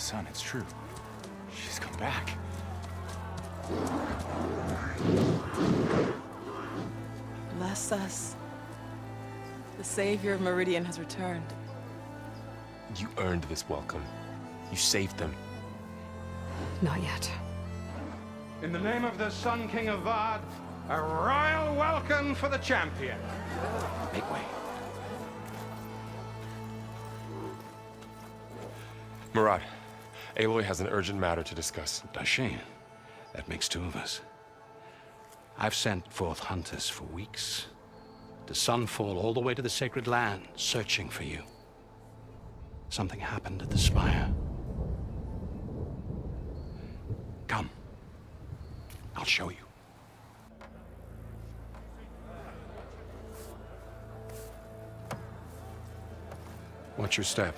sun, it's true. She's come back. Bless us. The savior of Meridian has returned. You earned this welcome. You saved them. Not yet. In the name of the Sun King of Vard, a royal welcome for the champion. Make way. Murad, Aloy has an urgent matter to discuss. Dashane, that makes two of us. I've sent forth hunters for weeks, to Sunfall all the way to the Sacred Land, searching for you. Something happened at the Spire. Come. I'll show you. Watch your step.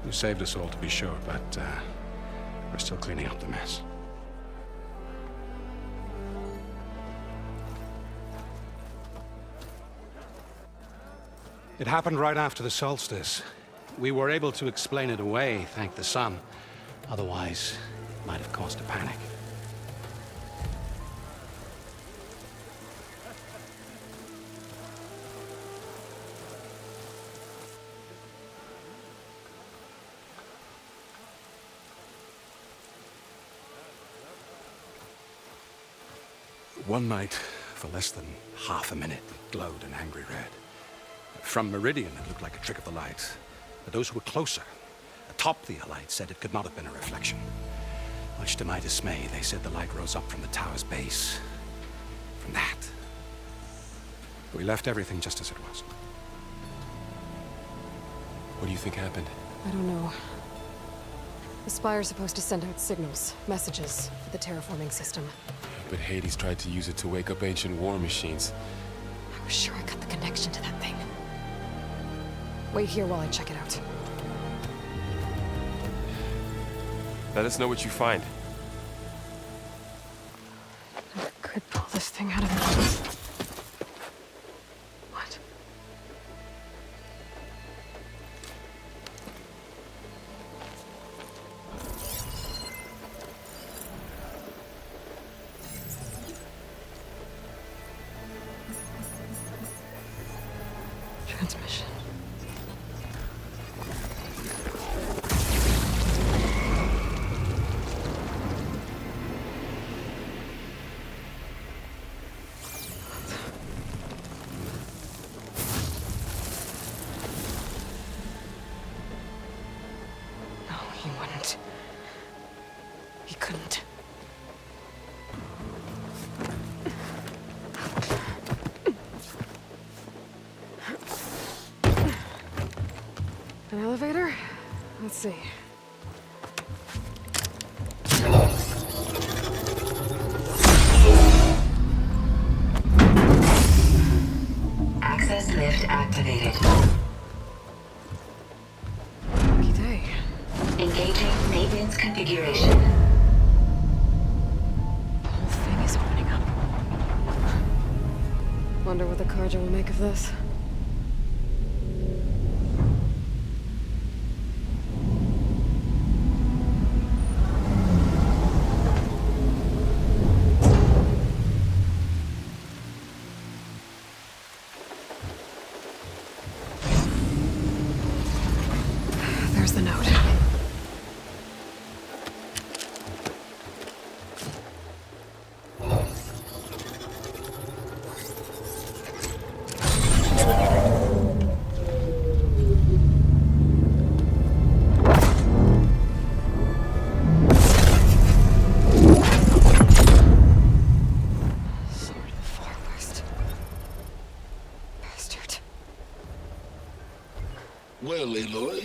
You saved us all, to be sure, but we're still cleaning up the mess. It happened right after the solstice. We were able to explain it away, thank the sun. Otherwise, it might have caused a panic. One night, for less than half a minute, it glowed an angry red. From Meridian, it looked like a trick of the light. But those who were closer, atop the light, said it could not have been a reflection. Much to my dismay, they said the light rose up from the tower's base. From that. We left everything just as it was. What do you think happened? I don't know. The Spire's supposed to send out signals, messages, for the terraforming system. But Hades tried to use it to wake up ancient war machines. I was sure I got the connection to that thing. Wait here while I check it out. Let us know what you find. I could pull this thing out of it. What? Transmission. No, he wouldn't. He couldn't. An elevator? Let's see. Access lift activated. Lucky day. Engaging maintenance configuration. The whole thing is opening up. Wonder what the Carja will make of this. There's the note. Sword of the Far West. Bastard. Well, Aloy,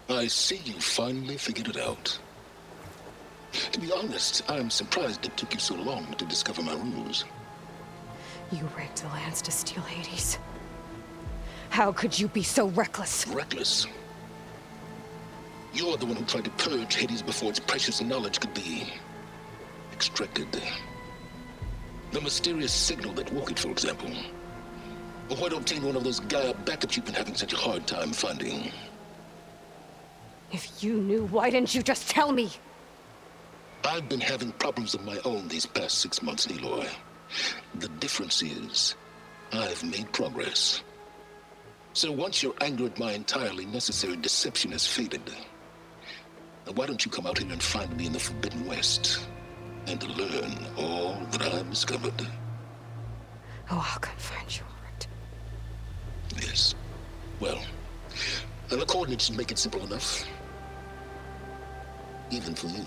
I see you finally figured it out. To be honest, I'm surprised it took you so long to discover my ruse. You rigged the lands to steal Hades. How could you be so reckless? Reckless. You're the one who tried to purge Hades before its precious knowledge could be extracted. The mysterious signal that woke it, for example. Or why to obtain one of those Gaia backups you've been having such a hard time finding. If you knew, why didn't you just tell me? I've been having problems of my own these past 6 months, Aloy. The difference is, I've made progress. So once your anger at my entirely necessary deception has faded, why don't you come out here and find me in the Forbidden West and learn all that I've discovered? Oh, I'll come find you, all right? Yes. Well, the coordinates make it simple enough. Even for you.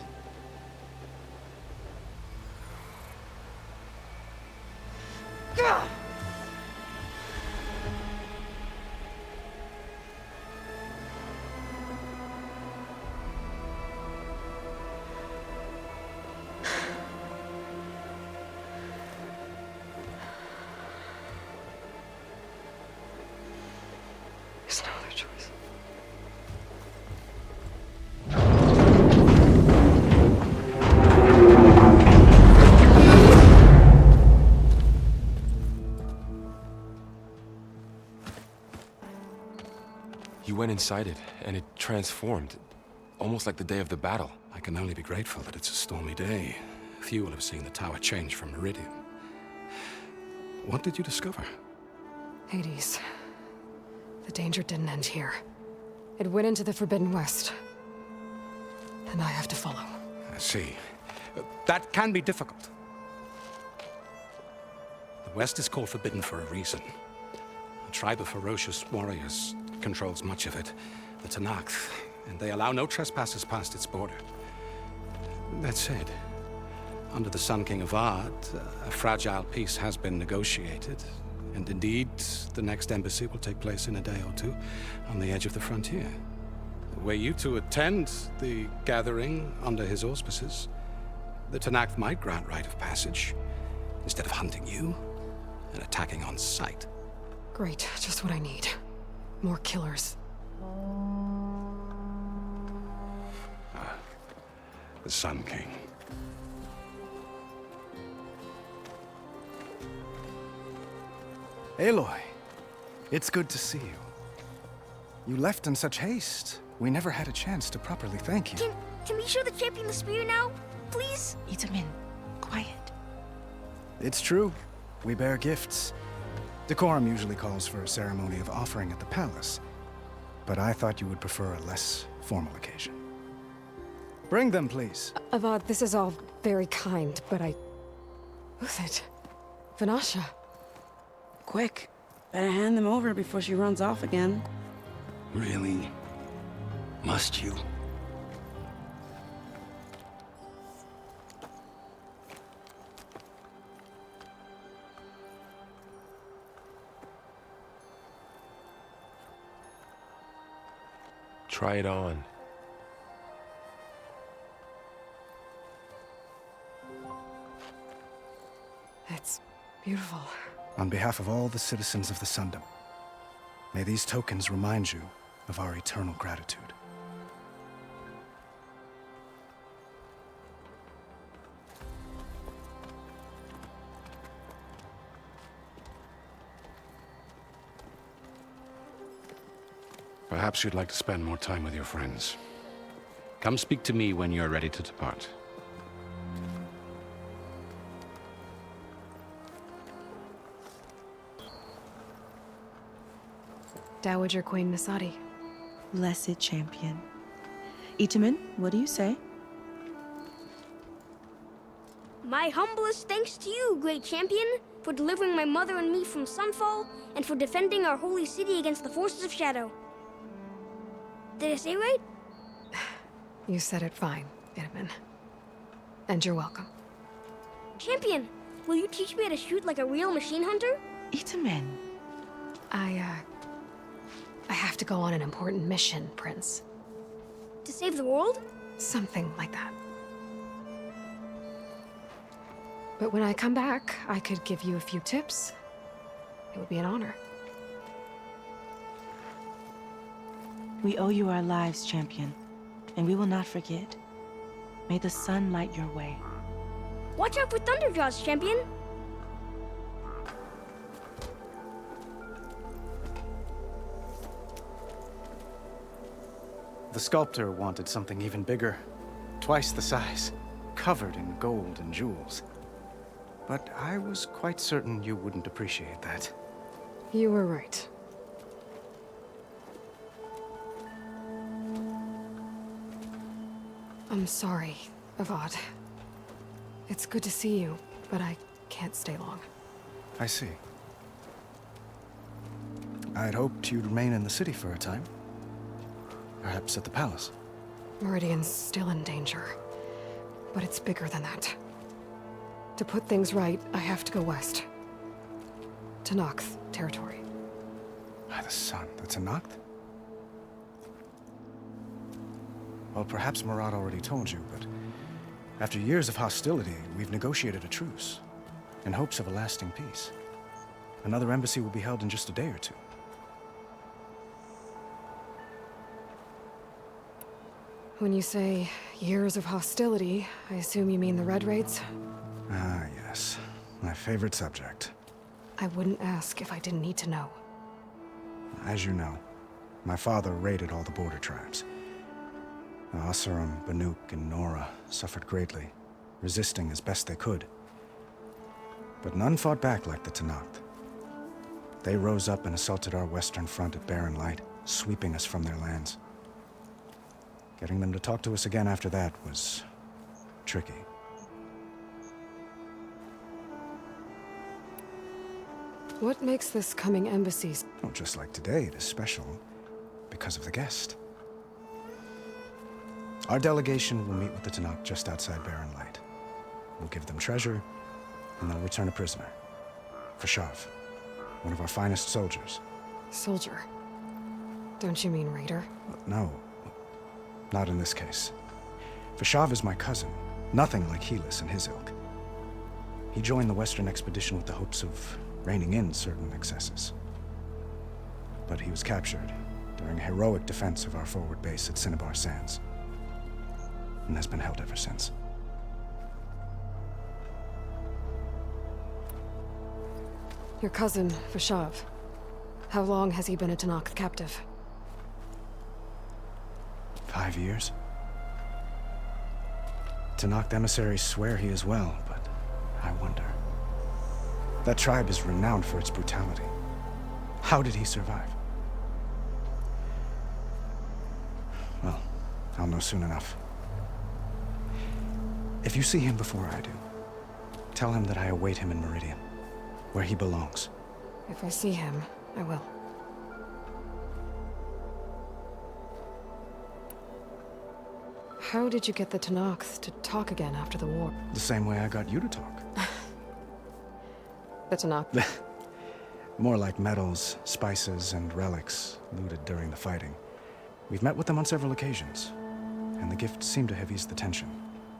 There's no other choice. You went inside it, and it transformed. Almost like the day of the battle. I can only be grateful that it's a stormy day. Few will have seen the tower change from Meridian. What did you discover? Hades. The danger didn't end here. It went into the Forbidden West. And I have to follow. I see. That can be difficult. The West is called Forbidden for a reason. A tribe of ferocious warriors controls much of it, the Tenakth, and they allow no trespassers past its border. That said, under the Sun King of Ard, a fragile peace has been negotiated, and indeed, the next embassy will take place in a day or two on the edge of the frontier. Were you to attend the gathering under his auspices, the Tenakth might grant right of passage, instead of hunting you and attacking on sight. Great, just what I need. More killers. The Sun King. Aloy, it's good to see you. You left in such haste. We never had a chance to properly thank you. Can we show the champion the spear now? Please? Itamin, quiet. It's true. We bear gifts. Decorum usually calls for a ceremony of offering at the palace, but I thought you would prefer a less formal occasion. Bring them, please. Avad, this is all very kind, but Who's it? Vanasha. Quick. Better hand them over before she runs off again. Really? Must you? Try it on. It's beautiful. On behalf of all the citizens of the Sundom, may these tokens remind you of our eternal gratitude. Perhaps you'd like to spend more time with your friends. Come speak to me when you're ready to depart. Dowager Queen Masadi. Blessed champion. Itamin, what do you say? My humblest thanks to you, great champion, for delivering my mother and me from Sunfall, and for defending our holy city against the forces of Shadow. Did I say right? You said it fine, Itamin. And you're welcome. Champion, will you teach me how to shoot like a real machine hunter? Itamin. I have to go on an important mission, Prince. To save the world? Something like that. But when I come back, I could give you a few tips. It would be an honor. We owe you our lives, champion, and we will not forget. May the sun light your way. Watch out for Thunderjaws, champion! The sculptor wanted something even bigger, twice the size, covered in gold and jewels. But I was quite certain you wouldn't appreciate that. You were right. I'm sorry, Avad. It's good to see you, but I can't stay long. I see. I'd hoped you'd remain in the city for a time. Perhaps at the palace. Meridian's still in danger, but it's bigger than that. To put things right, I have to go west. To Nox territory. By the sun, that's a Noct? Well, perhaps Murad already told you, but after years of hostility, we've negotiated a truce, in hopes of a lasting peace. Another embassy will be held in just a day or two. When you say years of hostility, I assume you mean the Red Raids? Ah, yes. My favorite subject. I wouldn't ask if I didn't need to know. As you know, my father raided all the border tribes. The Asuram, Banuk, and Nora suffered greatly, resisting as best they could. But none fought back like the Tenakth. They rose up and assaulted our western front at Barren Light, sweeping us from their lands. Getting them to talk to us again after that was tricky. What makes this coming embassy? Oh, just like today, it is special because of the guest. Our delegation will meet with the Tenakth just outside Barren Light. We'll give them treasure, and they'll return a prisoner. Fashav, one of our finest soldiers. Soldier? Don't you mean raider? No, not in this case. Fashav is my cousin, nothing like Helis and his ilk. He joined the Western expedition with the hopes of reining in certain excesses. But he was captured during a heroic defense of our forward base at Cinnabar Sands, and has been held ever since. Your cousin, Fashav. How long has he been a Tenakth captive? 5 years. Tenakth emissaries swear he is well, but I wonder. That tribe is renowned for its brutality. How did he survive? Well, I'll know soon enough. If you see him before I do, tell him that I await him in Meridian, where he belongs. If I see him, I will. How did you get the Tenakth to talk again after the war? The same way I got you to talk. The Tenakth? More like metals, spices, and relics looted during the fighting. We've met with them on several occasions, and the gifts seem to have eased the tension.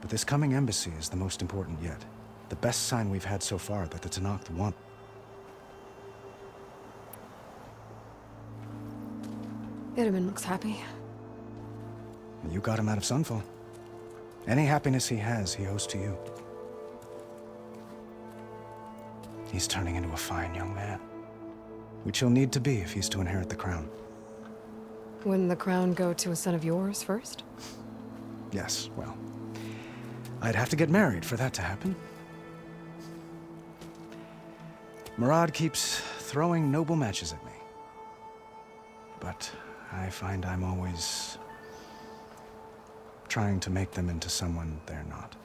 But this coming embassy is the most important yet. The best sign we've had so far that the Tenakth want. Itaman looks happy. You got him out of Sunfall. Any happiness he has, he owes to you. He's turning into a fine young man, which he'll need to be if he's to inherit the crown. Wouldn't the crown go to a son of yours first? Yes, well, I'd have to get married for that to happen. Murad keeps throwing noble matches at me. But I find I'm always trying to make them into someone they're not.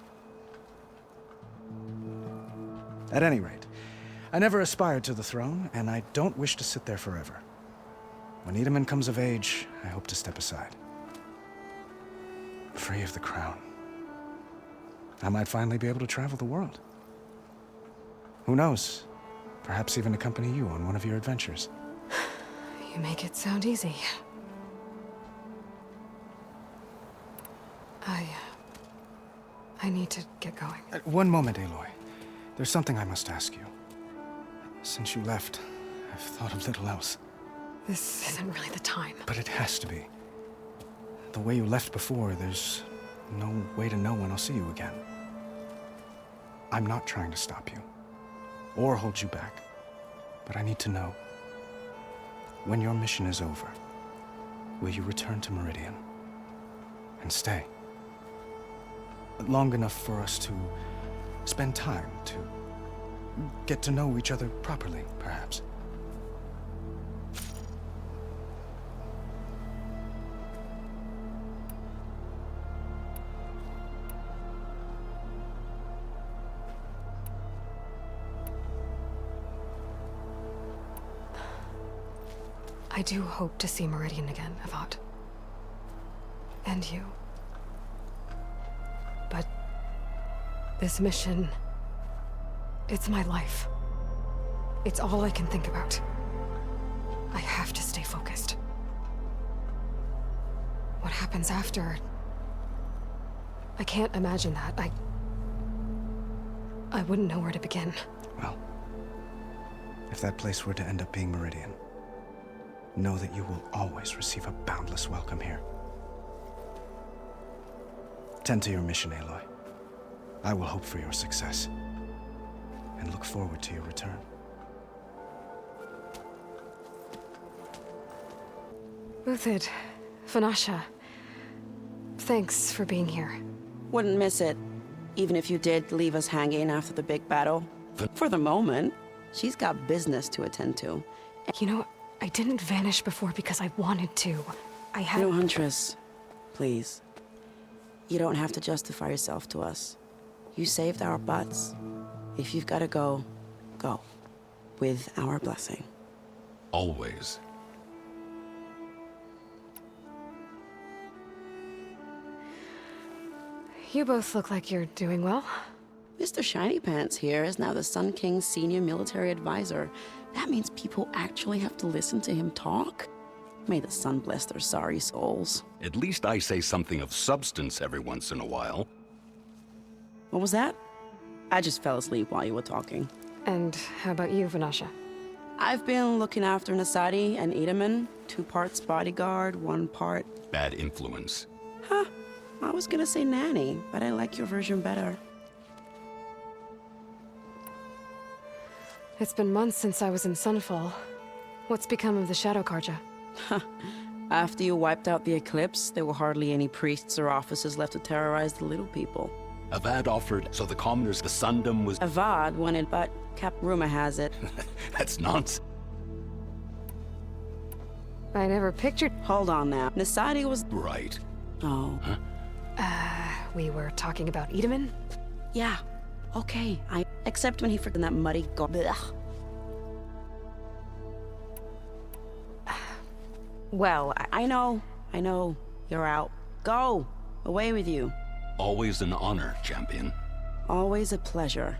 At any rate, I never aspired to the throne, and I don't wish to sit there forever. When Itaman comes of age, I hope to step aside. Free of the crown. I might finally be able to travel the world. Who knows? Perhaps even accompany you on one of your adventures. You make it sound easy. I need to get going. One moment, Aloy. There's something I must ask you. Since you left, I've thought of little else. This isn't really the time. But it has to be. The way you left before, there's no way to know when I'll see you again. I'm not trying to stop you, or hold you back. But I need to know, when your mission is over, will you return to Meridian? and stay. Long enough for us to spend time, to get to know each other properly, perhaps. I do hope to see Meridian again, Avad. And you. But this mission, it's my life. It's all I can think about. I have to stay focused. What happens after? I can't imagine that. I wouldn't know where to begin. Well, if that place were to end up being Meridian, know that you will always receive a boundless welcome here. Tend to your mission, Aloy. I will hope for your success, and look forward to your return. Uthid, Vanasha, thanks for being here. Wouldn't miss it, even if you did leave us hanging after the big battle. For the moment, she's got business to attend to. You know, I didn't vanish before because I wanted to. I had... No, Huntress, please. You don't have to justify yourself to us. You saved our butts. If you've got to go, go. With our blessing. Always. You both look like you're doing well. Mr. Shiny Pants here is now the Sun King's senior military advisor. That means people actually have to listen to him talk? May the sun bless their sorry souls. At least I say something of substance every once in a while. What was that? I just fell asleep while you were talking. And how about you, Vanasha? I've been looking after Nasadi and Edaman. 2 parts bodyguard, 1 part... Bad influence. Huh. I was gonna say nanny, but I like your version better. It's been months since I was in Sunfall. What's become of the Shadow Karja? After you wiped out the Eclipse, there were hardly any priests or officers left to terrorize the little people. Avad offered, so the commoners, the Sundom was... Avad wanted, but Cap rumor has it. That's nonsense. I never pictured... Hold on now. Nasadi was... Right. Oh. Huh? We were talking about Edaman? Yeah. Okay. Except when he forgot that muddy Well, I know. You're out. Go! Away with you. Always an honor, champion. Always a pleasure.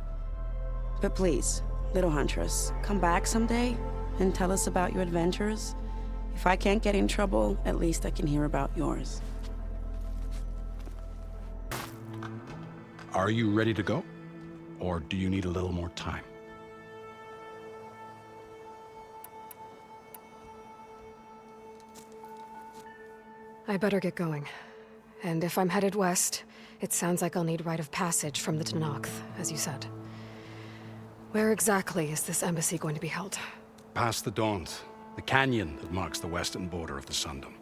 But please, little Huntress, come back someday and tell us about your adventures. If I can't get in trouble, at least I can hear about yours. Are you ready to go? Or do you need a little more time? I better get going. And if I'm headed west, it sounds like I'll need rite of passage from the Tenakth, as you said. Where exactly is this embassy going to be held? Past the Dawns, the canyon that marks the western border of the Sundom.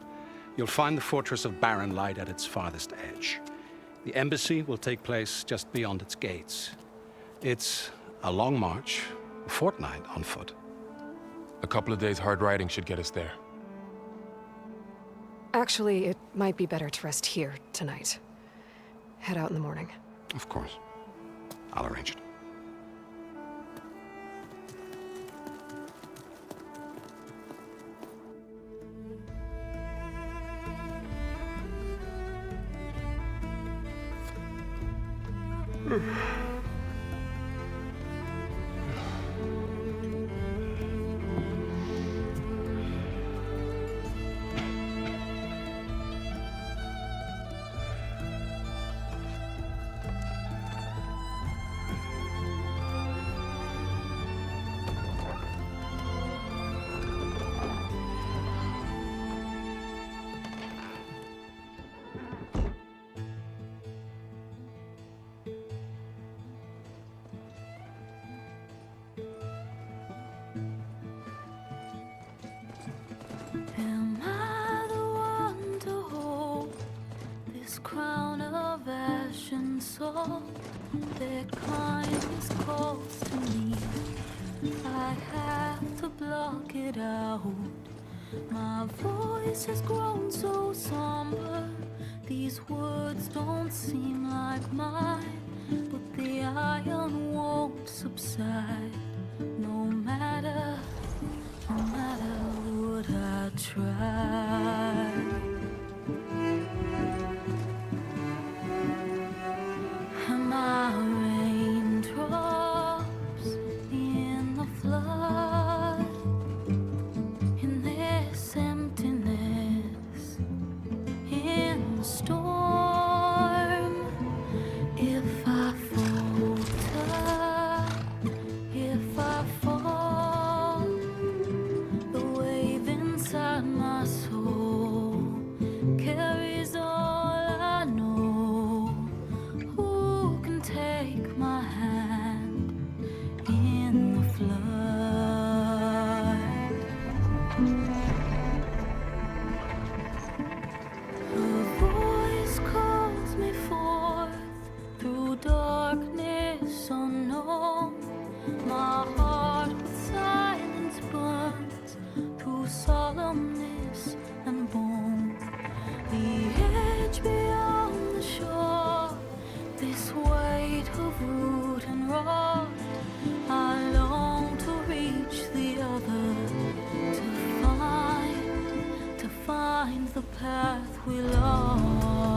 You'll find the fortress of Barren Light at its farthest edge. The embassy will take place just beyond its gates. It's a long march, a fortnight on foot. A couple of days hard riding should get us there. Actually, it might be better to rest here tonight. Head out in the morning. Of course. I'll arrange it. Their kindness calls to me. I have to block it out. My voice has grown so somber. These words don't seem like mine, but the iron won't subside. No matter what I try. And my raindrops in the flood, in this emptiness, in the storm. If I falter, if I fall, the wave inside my soul carries all I know. Who can take my hand in the flood? Her voice calls me forth through darkness unknown. My heart with silence burns through solemnness and bone. The edge beyond the shore, this weight of root and rod. I long to reach the other, to find the path we lost.